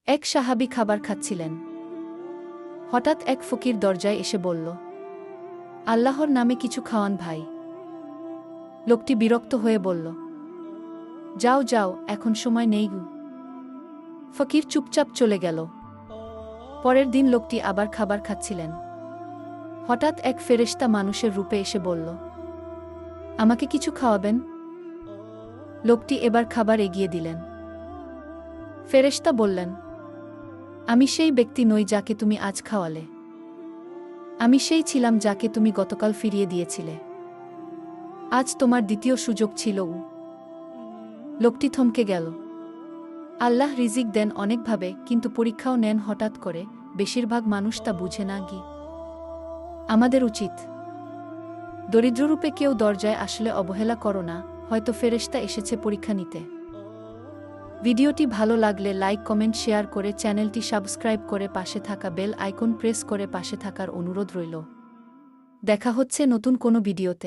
এক সাহাবী খাবার খাচ্ছিলেন। হঠাৎ এক ফকির দরজায় এসে বলল, আল্লাহর নামে কিছু খাওয়ান ভাই। লোকটি বিরক্ত হয়ে বলল, যাও যাও, এখন সময় নেই গু। ফকির চুপচাপ চলে গেল। পরের দিন লোকটি আবার খাবার খাচ্ছিলেন। হঠাৎ এক ফেরেশতা মানুষের রূপে এসে বলল, আমাকে কিছু খাওয়াবেন? লোকটি এবার খাবার এগিয়ে দিলেন। ফেরেশতা বললেন, আমি সেই ব্যক্তি নই যাকে তুমি আজ খাওয়ালে। আমি সেই ছিলাম যাকে তুমি গতকাল ফিরিয়ে দিয়েছিলে। আজ তোমার দ্বিতীয় সুযোগ ছিল। লোকটি থমকে গেল। আল্লাহ রিজিক দেন অনেকভাবে, কিন্তু পরীক্ষাও নেন হঠাৎ করে। বেশিরভাগ মানুষ তা বুঝে না। আমাদের উচিত, দরিদ্ররূপে কেউ দরজায় আসলে অবহেলা করো না, হয়তো ফেরেশতা এসেছে পরীক্ষা নিতে। ভিডিওটি ভালো লাগলে লাইক, কমেন্ট, শেয়ার করে চ্যানেলটি সাবস্ক্রাইব করে পাশে থাকা বেল আইকন প্রেস করে পাশে থাকার অনুরোধ রইল। দেখা হচ্ছে নতুন কোনো ভিডিওতে।